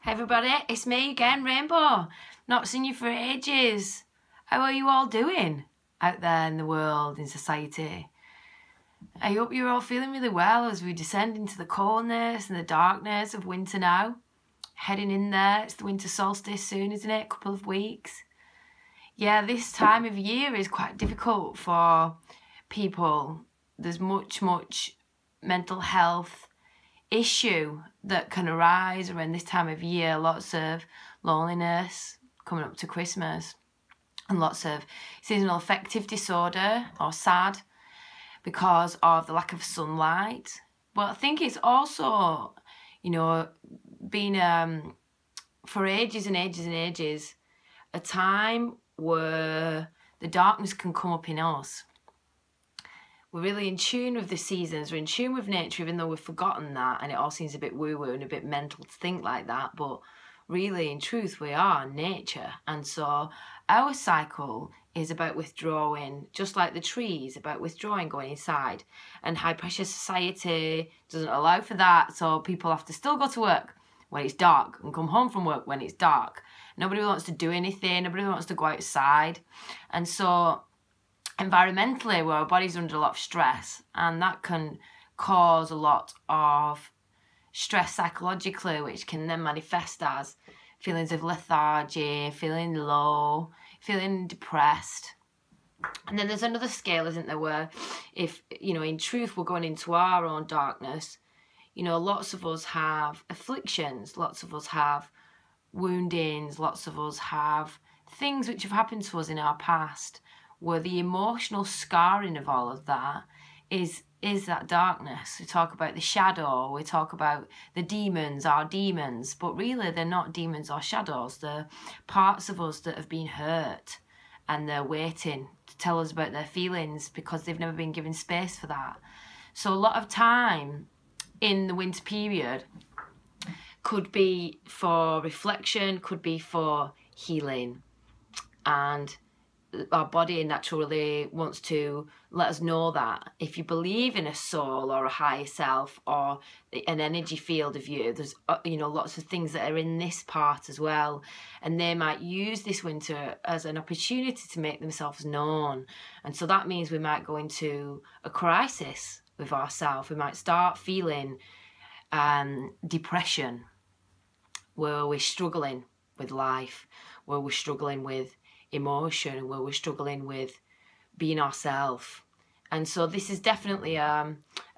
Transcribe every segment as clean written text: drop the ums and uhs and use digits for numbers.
Hey everybody, it's me again, Rainbow. Not seen you for ages. How are you all doing out there in the world, in society? I hope you're all feeling really well as we descend into the coldness and the darkness of winter now. Heading in there, it's the winter solstice soon, isn't it? A couple of weeks. Yeah, this time of year is quite difficult for people. There's much mental health issue that can arise around this time of year. Lots of loneliness coming up to Christmas and lots of seasonal affective disorder or SAD because of the lack of sunlight. But I think it's also, you know, been for ages and ages and ages a time where the darkness can come up in us. We're really in tune with the seasons, we're in tune with nature, even though we've forgotten that, and it all seems a bit woo-woo and a bit mental to think like that, but really, in truth, we are nature. And so our cycle is about withdrawing, just like the trees, about withdrawing, going inside. And high-pressure society doesn't allow for that, so people have to still go to work when it's dark and come home from work when it's dark. Nobody wants to do anything, nobody wants to go outside. And so environmentally, where our body's under a lot of stress, and that can cause a lot of stress psychologically, which can then manifest as feelings of lethargy, feeling low, feeling depressed. And then there's another scale, isn't there, where if, you know, in truth, we're going into our own darkness, you know, lots of us have afflictions, lots of us have woundings, lots of us have things which have happened to us in our past, where the emotional scarring of all of that is that darkness. We talk about the shadow, we talk about the demons, our demons, but really they're not demons or shadows. They're parts of us that have been hurt and they're waiting to tell us about their feelings because they've never been given space for that. So a lot of time in the winter period could be for reflection, could be for healing, and our body naturally wants to let us know that. If you believe in a soul or a higher self or an energy field of you, there's, you know, lots of things that are in this part as well, and they might use this winter as an opportunity to make themselves known. And so that means we might go into a crisis with ourselves. We might start feeling depression, where we're struggling with life, where we're struggling with emotion, where we're struggling with being ourselves. And so this is definitely a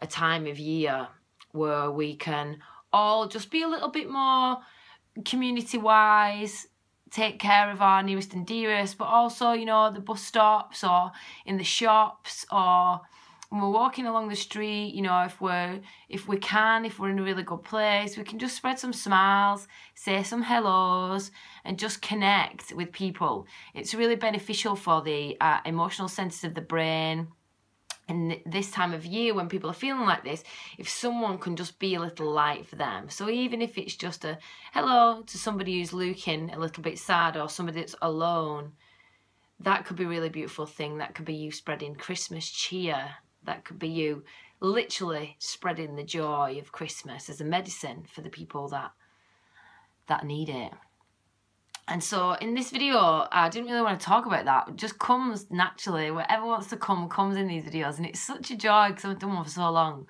time of year where we can all just be a little bit more community-wise, take care of our nearest and dearest, but also, you know, the bus stops or in the shops, or when we're walking along the street, you know, if we're in a really good place, we can just spread some smiles, say some hellos, and just connect with people. It's really beneficial for the emotional centers of the brain. And this time of year, when people are feeling like this, if someone can just be a little light for them. So even if it's just a hello to somebody who's looking a little bit sad, or somebody that's alone, that could be a really beautiful thing. That could be you spreading Christmas cheer. That could be you literally spreading the joy of Christmas as a medicine for the people that need it. And so in this video, I didn't really want to talk about that. It just comes naturally. Whatever wants to come comes in these videos. And it's such a joy because I've done one for so long.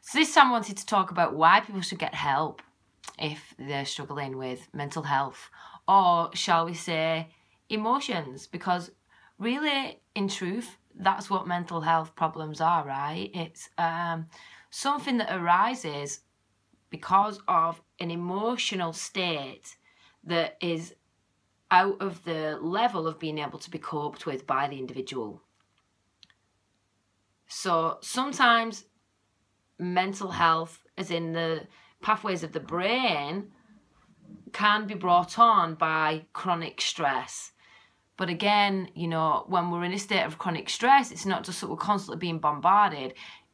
So this time I wanted to talk about why people should get help if they're struggling with mental health. Or shall we say emotions? Because really, in truth, that's what mental health problems are, right? It's something that arises because of an emotional state that is out of the level of being able to be coped with by the individual. So sometimes mental health, as in the pathways of the brain, can be brought on by chronic stress. But again, you know, when we're in a state of chronic stress, it's not just that we're constantly being bombarded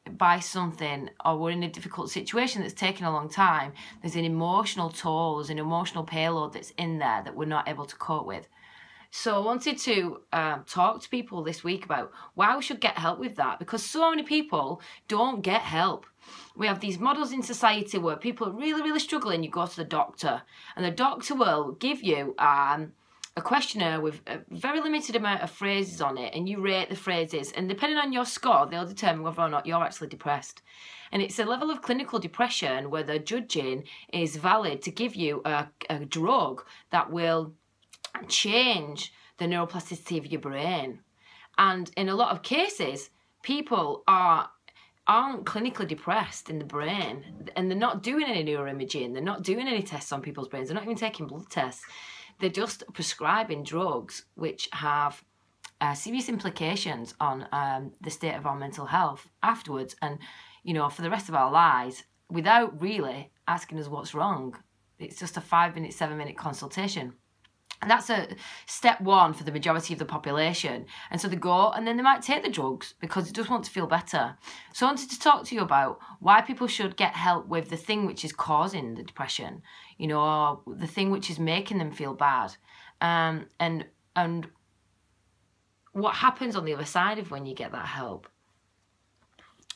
by something, or we're in a difficult situation that's taken a long time. There's an emotional toll, there's an emotional payload that's in there that we're not able to cope with. So I wanted to talk to people this week about why we should get help with that, because so many people don't get help. We have these models in society where people are really, really struggling. You go to the doctor, and the doctor will give you a questionnaire with a very limited amount of phrases on it, and you rate the phrases, and depending on your score, they'll determine whether or not you're actually depressed. And it's a level of clinical depression where the judging is valid to give you a drug that will change the neuroplasticity of your brain. And in a lot of cases, people aren't clinically depressed in the brain, and they're not doing any neuroimaging, they're not doing any tests on people's brains, they're not even taking blood tests. They're just prescribing drugs which have serious implications on the state of our mental health afterwards, and you know, for the rest of our lives, without really asking us what's wrong. It's just a 5-minute, 7-minute consultation. And that's a step one for the majority of the population. And so they go, and then they might take the drugs because they just want to feel better. So I wanted to talk to you about why people should get help with the thing which is causing the depression, you know, or the thing which is making them feel bad. And what happens on the other side of when you get that help.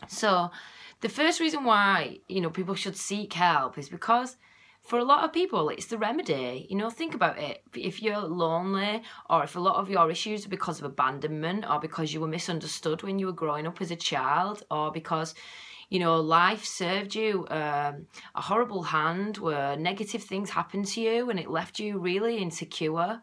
So the first reason why, you know, people should seek help is because for a lot of people, it's the remedy. You know, think about it. If you're lonely, or if a lot of your issues are because of abandonment, or because you were misunderstood when you were growing up as a child, or because, you know, life served you a horrible hand where negative things happened to you and it left you really insecure.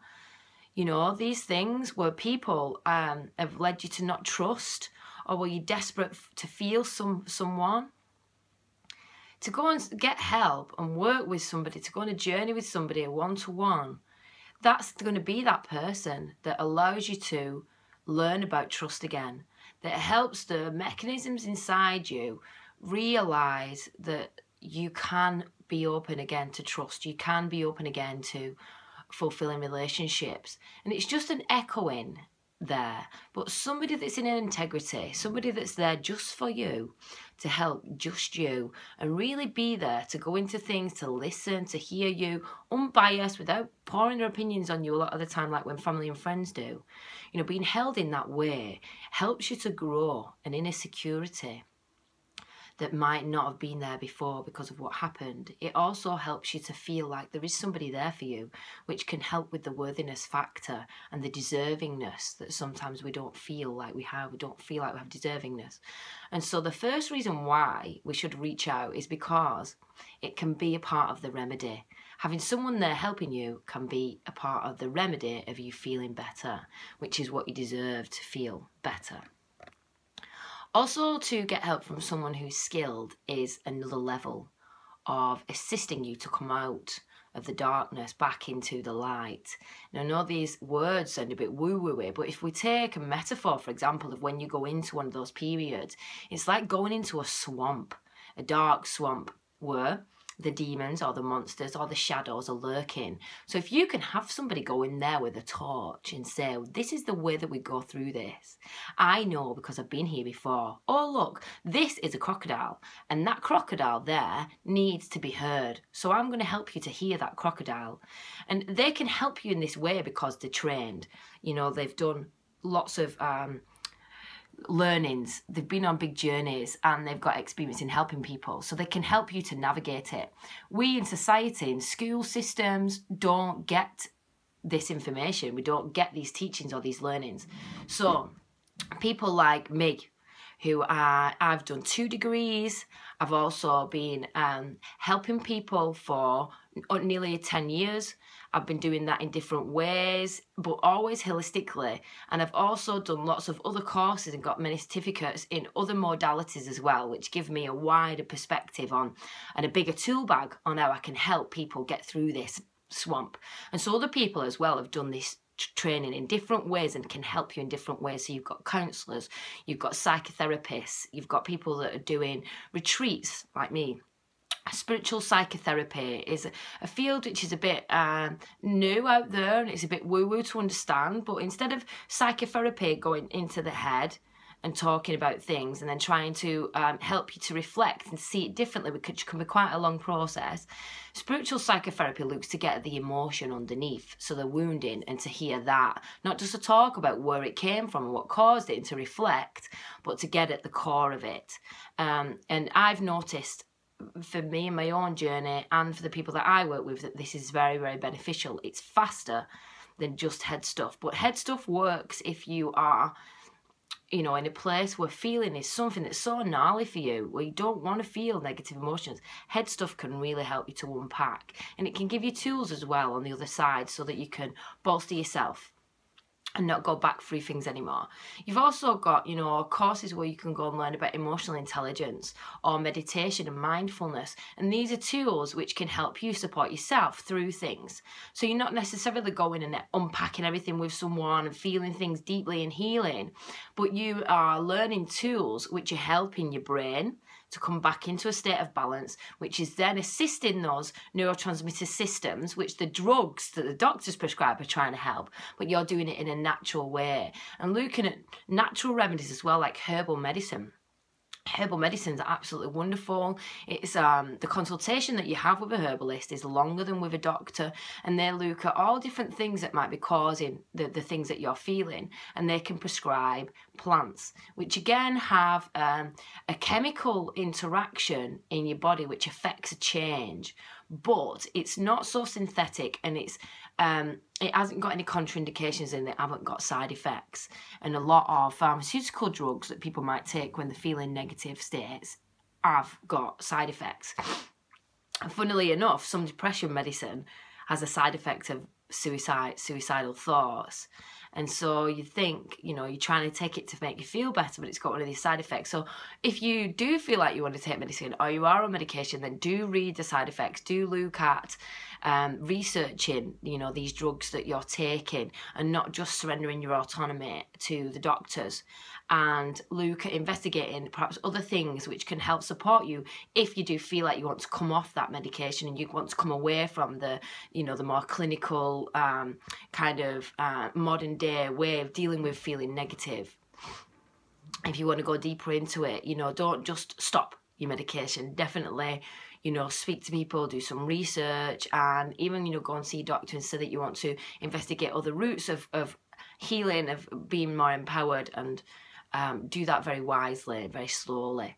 You know, these things where people have led you to not trust, or were you desperate to feel someone. To go and get help and work with somebody, to go on a journey with somebody, one-to-one, that's going to be that person that allows you to learn about trust again, that helps the mechanisms inside you realise that you can be open again to trust, you can be open again to fulfilling relationships. And it's just an echoing there, but somebody that's in integrity, somebody that's there just for you, to help just you, and really be there to go into things, to listen, to hear you, unbiased, without pouring their opinions on you a lot of the time, like when family and friends do. You know, being held in that way helps you to grow an inner security that might not have been there before because of what happened. It also helps you to feel like there is somebody there for you, which can help with the worthiness factor and the deservingness that sometimes we don't feel like we have. We don't feel like we have deservingness. And so the first reason why we should reach out is because it can be a part of the remedy. Having someone there helping you can be a part of the remedy of you feeling better, which is what you deserve, to feel better. Also, to get help from someone who's skilled is another level of assisting you to come out of the darkness back into the light. Now, I know these words sound a bit woo-woo-y, but if we take a metaphor, for example, of when you go into one of those periods, it's like going into a swamp, a dark swamp where the demons or the monsters or the shadows are lurking. So if you can have somebody go in there with a torch and say, this is the way that we go through this. I know because I've been here before. Oh, look, this is a crocodile, and that crocodile there needs to be heard. So I'm going to help you to hear that crocodile. And they can help you in this way because they're trained. You know, they've done lots of learnings, they've been on big journeys, and they've got experience in helping people, so they can help you to navigate it. We in society, in school systems, don't get this information. We don't get these teachings or these learnings. So people like me, who I've done 2 degrees, I've also been helping people for nearly 10 years. I've been doing that in different ways, but always holistically. And I've also done lots of other courses and got many certificates in other modalities as well, which give me a wider perspective on and a bigger tool bag on how I can help people get through this swamp. And so other people as well have done this training in different ways and can help you in different ways. So you've got counsellors, you've got psychotherapists, you've got people that are doing retreats like me. Spiritual psychotherapy is a field which is a bit new out there, and it's a bit woo-woo to understand. But instead of psychotherapy going into the head and talking about things and then trying to help you to reflect and see it differently, which can be quite a long process. Spiritual psychotherapy looks to get the emotion underneath, so the wounding, and to hear that, not just to talk about where it came from and what caused it and to reflect, but to get at the core of it. And I've noticed for me in my own journey and for the people that I work with that this is very, very beneficial. It's faster than just head stuff, but head stuff works if you are, you know, in a place where feeling is something that's so gnarly for you, where you don't want to feel negative emotions. Head stuff can really help you to unpack, and it can give you tools as well on the other side so that you can bolster yourself and not go back through things anymore. You've also got, you know, courses where you can go and learn about emotional intelligence or meditation and mindfulness. And these are tools which can help you support yourself through things. So you're not necessarily going and unpacking everything with someone and feeling things deeply and healing, but you are learning tools which are helping your brain to come back into a state of balance, which is then assisting those neurotransmitter systems, which the drugs that the doctors prescribe are trying to help, but you're doing it in a natural way. And looking at natural remedies as well, like herbal medicine. Herbal medicines are absolutely wonderful. It's the consultation that you have with a herbalist is longer than with a doctor, and they look at all different things that might be causing the things that you're feeling, and they can prescribe plants, which again have a chemical interaction in your body which affects a change, but it's not so synthetic, and it hasn't got any contraindications in it, haven't got side effects. And a lot of pharmaceutical drugs that people might take when they're feeling negative states have got side effects. And funnily enough, some depression medicine has a side effect of suicidal thoughts. And so you think, you know, you're trying to take it to make you feel better, but it's got one of these side effects. So if you do feel like you want to take medicine or you are on medication, then do read the side effects. Do look at researching, you know, these drugs that you're taking, and not just surrendering your autonomy to the doctors. And look at investigating perhaps other things which can help support you if you do feel like you want to come off that medication and you want to come away from the, you know, the more clinical kind of modern day way of dealing with feeling negative. If you want to go deeper into it, you know, don't just stop your medication. Definitely, you know, speak to people, do some research, and even, you know, go and see a doctor and say that you want to investigate other routes of healing, of being more empowered, and do that very wisely, very slowly.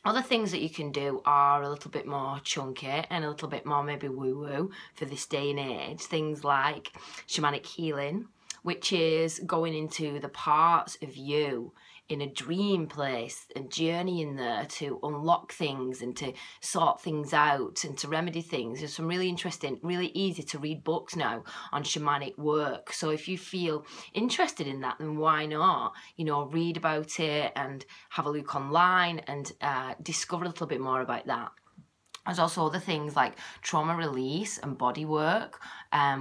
Other things that you can do are a little bit more chunky and a little bit more maybe woo-woo for this day and age. Things like shamanic healing, which is going into the parts of you in a dream place and journeying there to unlock things and to sort things out and to remedy things. There's some really interesting, really easy to read books now on shamanic work. So if you feel interested in that, then why not, you know, read about it and have a look online and discover a little bit more about that. There's also other things like trauma release and body work,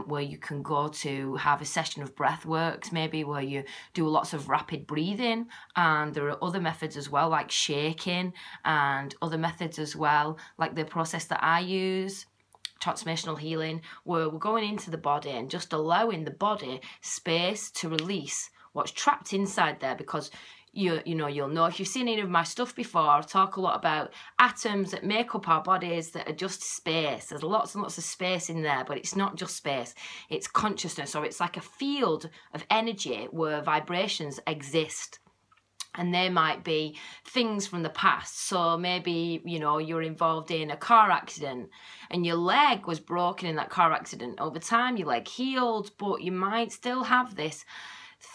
where you can go to have a session of breath works, maybe where you do lots of rapid breathing. And there are other methods as well, like shaking, and other methods as well, like the process that I use, transformational healing, where we're going into the body and just allowing the body space to release what's trapped inside there. Because you'll know if you've seen any of my stuff before, I talk a lot about atoms that make up our bodies that are just space. There's lots and lots of space in there, but it's not just space, it's consciousness, or it's like a field of energy where vibrations exist. And there might be things from the past. So maybe, you know, you're involved in a car accident and your leg was broken in that car accident. Over time, your leg healed, but you might still have this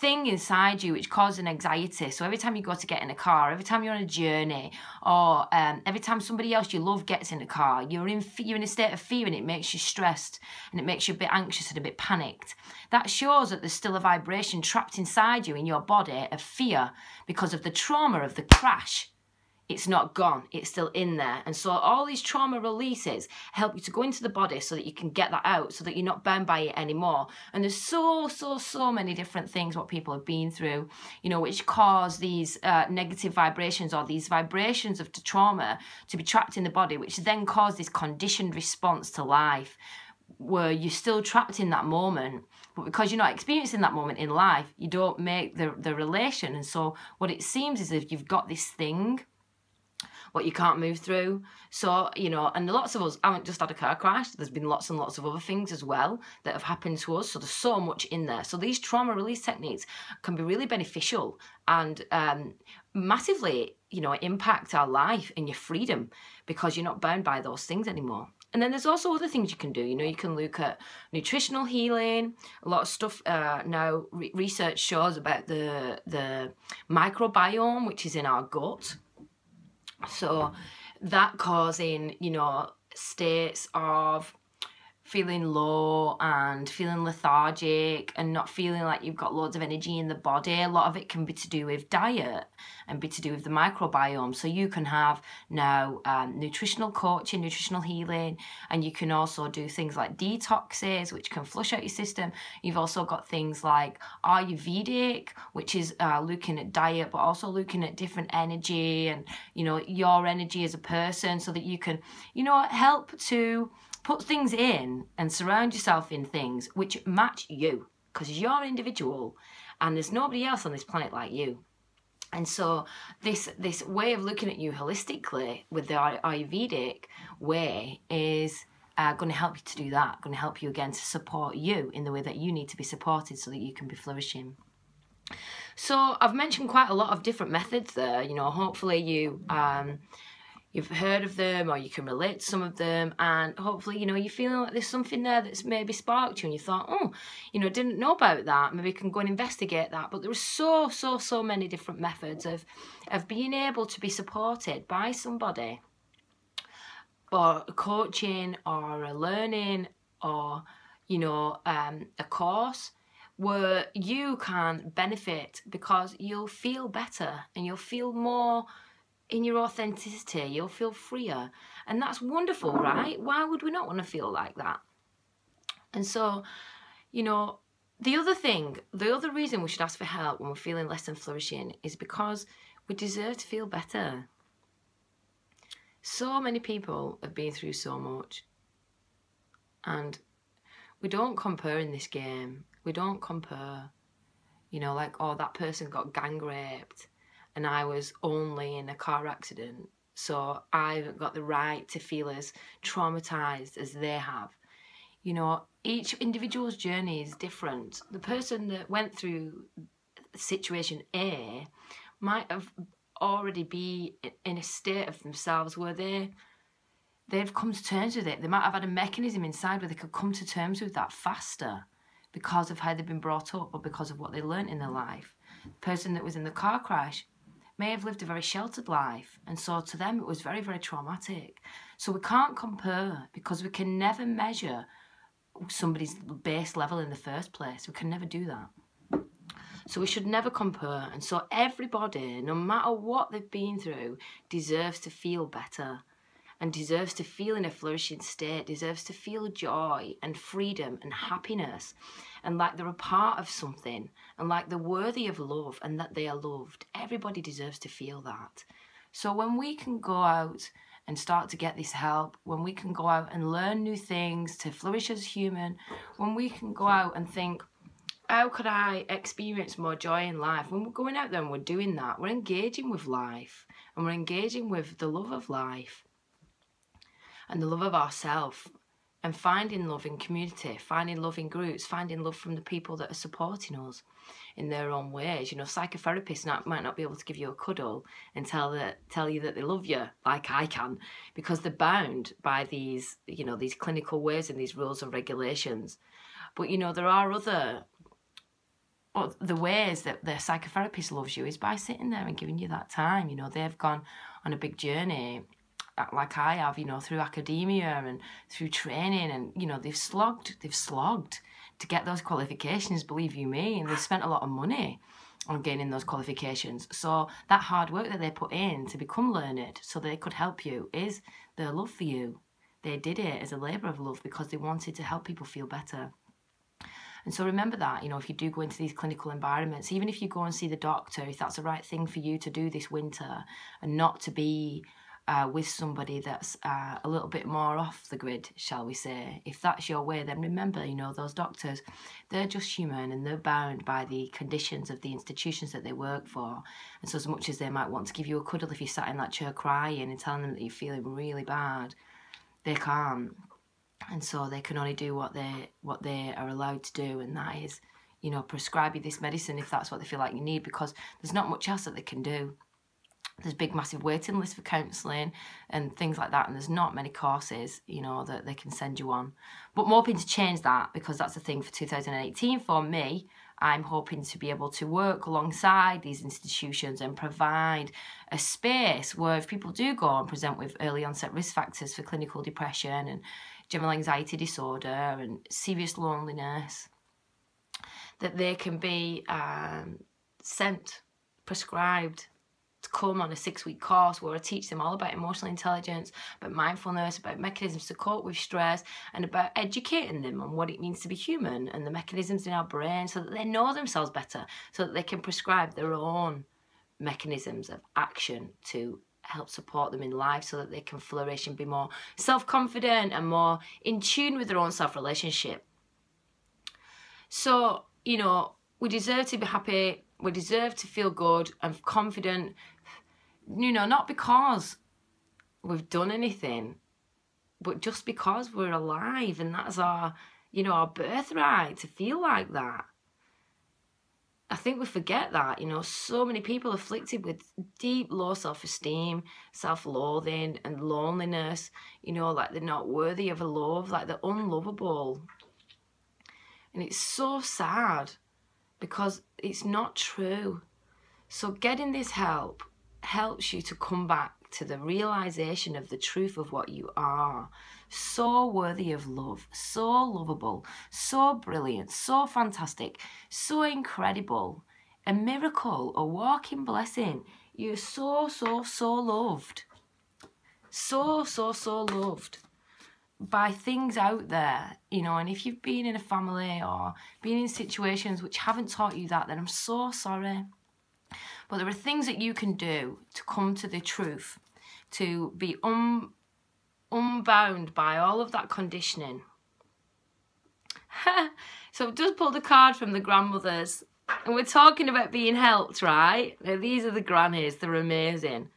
thing inside you which causes an anxiety. So every time you go to get in a car, every time you're on a journey, or every time somebody else you love gets in a car, you're in a state of fear, and it makes you stressed and it makes you a bit anxious and a bit panicked. That shows that there's still a vibration trapped inside you in your body of fear because of the trauma of the crash. It's not gone, it's still in there. And so all these trauma releases help you to go into the body so that you can get that out, so that you're not bound by it anymore. And there's so many different things what people have been through, you know, which cause these negative vibrations, or these vibrations of the trauma to be trapped in the body, which then cause this conditioned response to life, where you're still trapped in that moment, but because you're not experiencing that moment in life, you don't make the relation. And so what it seems is if you've got this thing what you can't move through. So, you know, and lots of us haven't just had a car crash. There's been lots and lots of other things as well that have happened to us. So there's so much in there. So these trauma release techniques can be really beneficial and massively, you know, impact our life and your freedom because you're not bound by those things anymore. And then there's also other things you can do. You know, you can look at nutritional healing. A lot of stuff now, research shows about the microbiome, which is in our gut. So that causing, you know, states of feeling low and feeling lethargic and not feeling like you've got loads of energy in the body. A lot of it can be to do with diet and be to do with the microbiome. So you can have now nutritional coaching, nutritional healing, and you can also do things like detoxes, which can flush out your system. You've also got things like Ayurvedic, which is looking at diet, but also looking at different energy and, you know, your energy as a person so that you can, you know, help to put things in and surround yourself in things which match you because you're an individual and there's nobody else on this planet like you. And so this way of looking at you holistically with the Ayurvedic way is going to help you to do that, going to help you again to support you in the way that you need to be supported so that you can be flourishing. So I've mentioned quite a lot of different methods there. You know, hopefully you've heard of them or you can relate to some of them, and hopefully, you know, you're feeling like there's something there that's maybe sparked you and you thought, oh, you know, didn't know about that, maybe I can go and investigate that. But there are so many different methods of being able to be supported by somebody or coaching or a learning or, you know, a course where you can benefit because you'll feel better and you'll feel more in your authenticity, you'll feel freer. And that's wonderful, right? Why would we not want to feel like that? And so, you know, the other reason we should ask for help when we're feeling less than flourishing is because we deserve to feel better. So many people have been through so much. And we don't compare in this game. We don't compare. You know, like, oh, that person got gang raped and I was only in a car accident, so I haven't got the right to feel as traumatised as they have. You know, each individual's journey is different. The person that went through situation A might have already be in a state of themselves where they've come to terms with it. They might have had a mechanism inside where they could come to terms with that faster because of how they've been brought up or because of what they learnt in their life. The person that was in the car crash may have lived a very sheltered life, and so to them it was very, very traumatic. So we can't compare because we can never measure somebody's base level in the first place. We can never do that. So we should never compare. And so everybody, no matter what they've been through, deserves to feel better and deserves to feel in a flourishing state, deserves to feel joy and freedom and happiness and like they're a part of something and like they're worthy of love and that they are loved. Everybody deserves to feel that. So when we can go out and start to get this help, when we can go out and learn new things to flourish as human, when we can go out and think, how could I experience more joy in life? When we're going out there and we're doing that, we're engaging with life and we're engaging with the love of life and the love of ourselves and finding love in community, finding love in groups, finding love from the people that are supporting us in their own ways. You know, psychotherapists might not be able to give you a cuddle and tell you that they love you like I can because they're bound by these, you know, these clinical ways and these rules and regulations. But, you know, there are the ways that the psychotherapist loves you is by sitting there and giving you that time. You know, they've gone on a big journey like I have, you know, through academia and through training, and, you know, they've slogged to get those qualifications, believe you me, and they've spent a lot of money on gaining those qualifications. So that hard work that they put in to become learned so they could help you is their love for you. They did it as a labour of love because they wanted to help people feel better. And so remember that, you know, if you do go into these clinical environments, even if you go and see the doctor, if that's the right thing for you to do this winter and not to be with somebody that's a little bit more off the grid, shall we say. If that's your way, then remember, you know, those doctors, they're just human and they're bound by the conditions of the institutions that they work for. And so as much as they might want to give you a cuddle if you sat in that chair crying and telling them that you're feeling really bad, they can't. And so they can only do what they are allowed to do, and that is, you know, prescribe you this medicine if that's what they feel like you need, because there's not much else that they can do. There's big massive waiting lists for counselling and things like that, and there's not many courses, you know, that they can send you on. But I'm hoping to change that, because that's the thing for 2018 for me. I'm hoping to be able to work alongside these institutions and provide a space where if people do go and present with early onset risk factors for clinical depression and general anxiety disorder and serious loneliness, that they can be prescribed to come on a 6-week course where I teach them all about emotional intelligence, about mindfulness, about mechanisms to cope with stress, and about educating them on what it means to be human and the mechanisms in our brain, so that they know themselves better, so that they can prescribe their own mechanisms of action to help support them in life, so that they can flourish and be more self-confident and more in tune with their own self-relationship. So, you know, we deserve to be happy, we deserve to feel good and confident, you know, not because we've done anything, but just because we're alive, and that's our, you know, our birthright to feel like that. I think we forget that, you know, so many people afflicted with deep low self-esteem, self-loathing and loneliness, you know, like they're not worthy of a love, like they're unlovable. And it's so sad because it's not true. So getting this help helps you to come back to the realization of the truth of what you are. So worthy of love, so lovable, so brilliant, so fantastic, so incredible, a miracle, a walking blessing. You're so, so, so loved. So, so, so loved by things out there, you know. And if you've been in a family or been in situations which haven't taught you that, then I'm so sorry. But there are things that you can do to come to the truth, to be unbound by all of that conditioning. So I've just pulled a card from the grandmothers, and we're talking about being helped, right? Now, these are the grannies, they're amazing.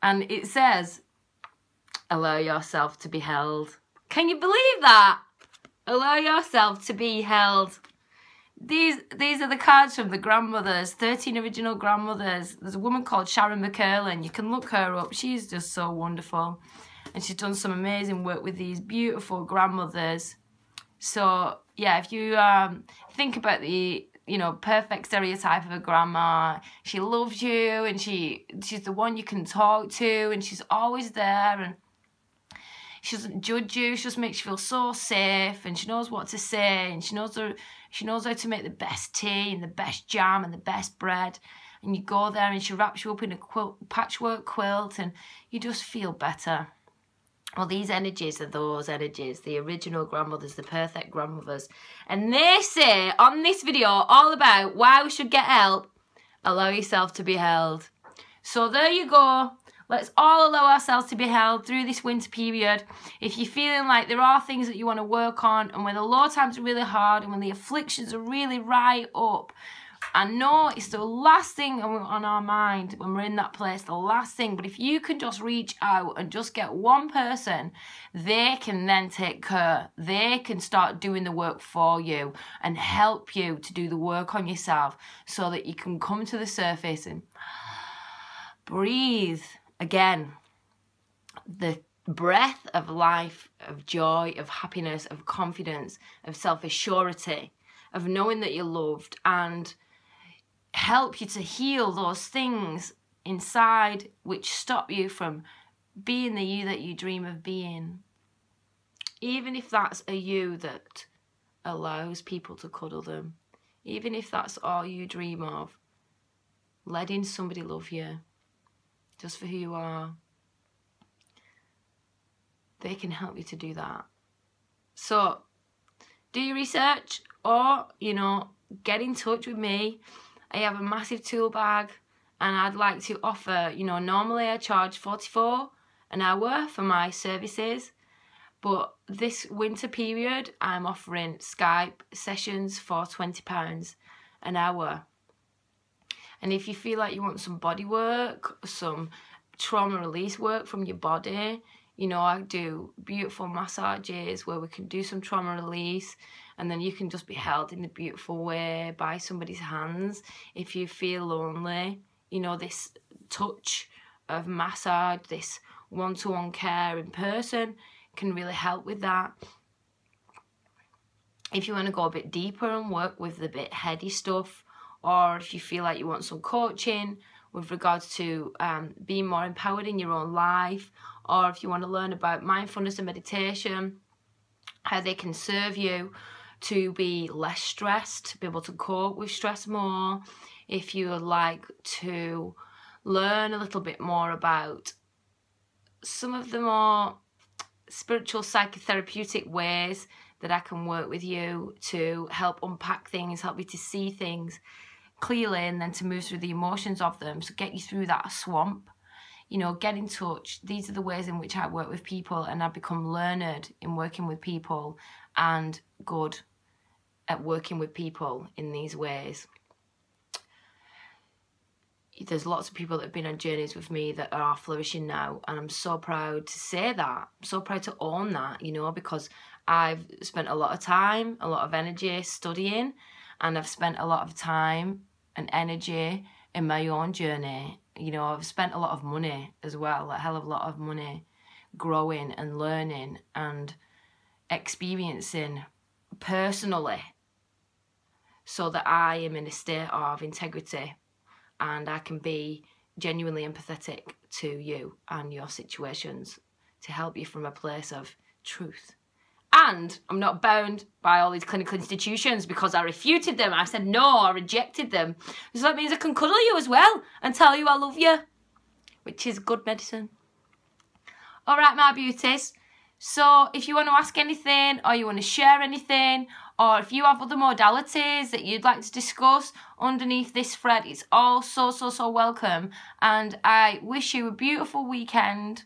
And it says, allow yourself to be held. Can you believe that? Allow yourself to be held. These are the cards from the grandmothers, 13 original grandmothers. There's a woman called Sharon McCurlin. You can look her up. She's just so wonderful. And she's done some amazing work with these beautiful grandmothers. So, yeah, if you think about the, you know, perfect stereotype of a grandma, she loves you and she's the one you can talk to, and she's always there, and she doesn't judge you. She just makes you feel so safe, and she knows what to say, and she knows how to make the best tea and the best jam and the best bread. And you go there and she wraps you up in a patchwork quilt, and you just feel better. Well, these energies are those energies, the original grandmothers, the perfect grandmothers. And they say on this video all about why we should get help. Allow yourself to be held. So there you go. Let's all allow ourselves to be held through this winter period. If you're feeling like there are things that you want to work on, and when the low times are really hard and when the afflictions are really right up, I know it's the last thing on our mind when we're in that place, the last thing. But if you can just reach out and just get one person, they can then take care. They can start doing the work for you and help you to do the work on yourself, so that you can come to the surface and breathe again. The breath of life, of joy, of happiness, of confidence, of self-assurity, of knowing that you're loved, and help you to heal those things inside which stop you from being the you that you dream of being. Even if that's a you that allows people to cuddle them, even if that's all you dream of, letting somebody love you just for who you are, they can help you to do that. So do your research, or, you know, get in touch with me. I have a massive tool bag And I'd like to offer, you know, normally I charge $44 an hour for my services, but this winter period I'm offering Skype sessions for £20 an hour. And if you feel like you want some body work, some trauma release work from your body, you know, I do beautiful massages where we can do some trauma release, and then you can just be held in a beautiful way by somebody's hands. If you feel lonely, you know, this touch of massage, this one-to-one care in person can really help with that. If you want to go a bit deeper and work with the bit heady stuff, or if you feel like you want some coaching with regards to being more empowered in your own life, or if you want to learn about mindfulness and meditation, how they can serve you to be less stressed, to be able to cope with stress more, if you would like to learn a little bit more about some of the more spiritual psychotherapeutic ways that I can work with you to help unpack things, help you to see things clearly, and then to move through the emotions of them, so get you through that swamp, you know, get in touch. These are the ways in which I work with people, and I've become learned in working with people and good at working with people in these ways. There's lots of people that have been on journeys with me that are flourishing now, and I'm so proud to say that. I'm so proud to own that, you know, because I've spent a lot of time, a lot of energy studying, and I've spent a lot of time and energy in my own journey. You know, I've spent a lot of money as well, a hell of a lot of money, growing and learning and experiencing personally, so that I am in a state of integrity and I can be genuinely empathetic to you and your situations to help you from a place of truth. And I'm not bound by all these clinical institutions because I refuted them. I said no, I rejected them. So that means I can cuddle you as well and tell you I love you, which is good medicine. All right, my beauties. So if you want to ask anything, or you want to share anything, or if you have other modalities that you'd like to discuss underneath this thread, it's all so welcome. And I wish you a beautiful weekend.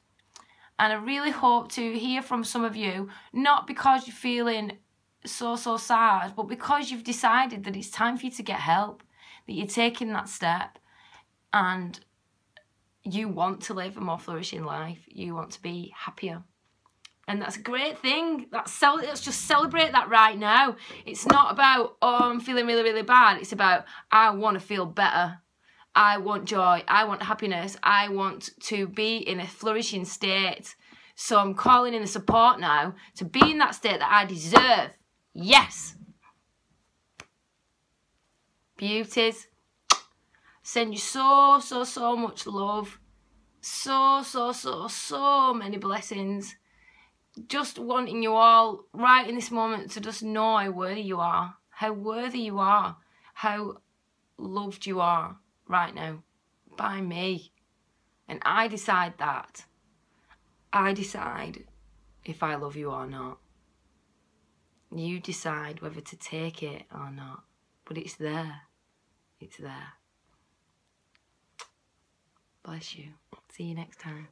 And I really hope to hear from some of you, not because you're feeling so sad, but because you've decided that it's time for you to get help, that you're taking that step, and you want to live a more flourishing life. You want to be happier. And that's a great thing. Let's just celebrate that right now. It's not about, oh, I'm feeling really bad. It's about, I want to feel better. I want joy. I want happiness. I want to be in a flourishing state. So I'm calling in the support now to be in that state that I deserve. Yes. Beauties. Send you so much love. So many blessings. Just wanting you all right in this moment to just know how worthy you are. How worthy you are. How loved you are right now by me. And I decide that. I decide if I love you or not. You decide whether to take it or not. But it's there. It's there. Bless you. See you next time.